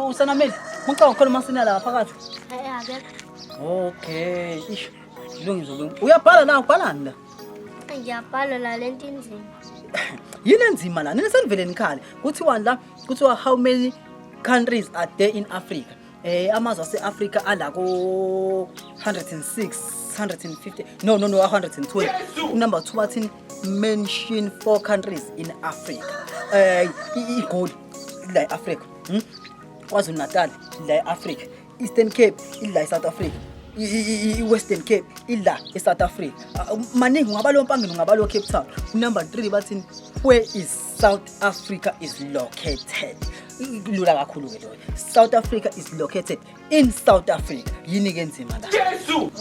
usanameli. Ngicabanga khona masina la phakathi. Akekho. Okay. Ish. Ilungile. Uyabhala la ubhalani la? Ngiyabhala la lento inzima. Yini enzima la? Nina senivele nikhale. Kuthiwa la, kuthiwa how many countries are there in Africa? Amazwe ase-Africa ala ko 106, 150. No, 120. Number 2 bathi mention 4 countries in Africa. Igoli la Africa. KwaZulu Natal la Africa. Eastern Cape ila South Africa. Western Cape ila South Africa. Maningi ngabalo mpangeni ngabalo Cape Town. Number 3 bathi where is South Africa is located? Lula kakhulu ke lo. South Africa is located in South Africa. Yini ke enzima la?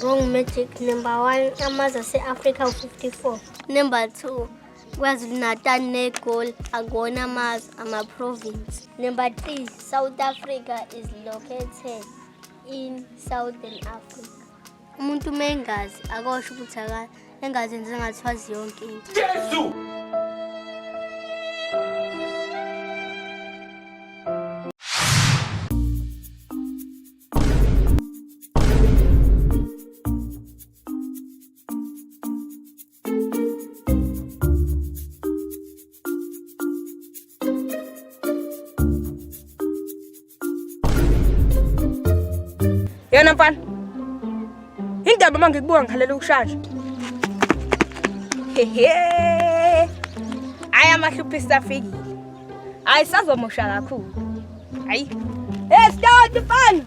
Wrong magic. Number 1 amazwe ase-Africa 54. Number 2 KwaZulu Natal neGoli akona amazwe ama-province. Number 3 South Africa is located in Southern Africa. Umuntu mengazi akosho ukuthi aka engazi enze ngathi wazi yonke into. Yena mfana. Indaba manje ngikubuka ngikhalela ukushasha. Hehe. Amahluphist afikile. Ayisazomosha kakhulu. Hayi. Stout mfana.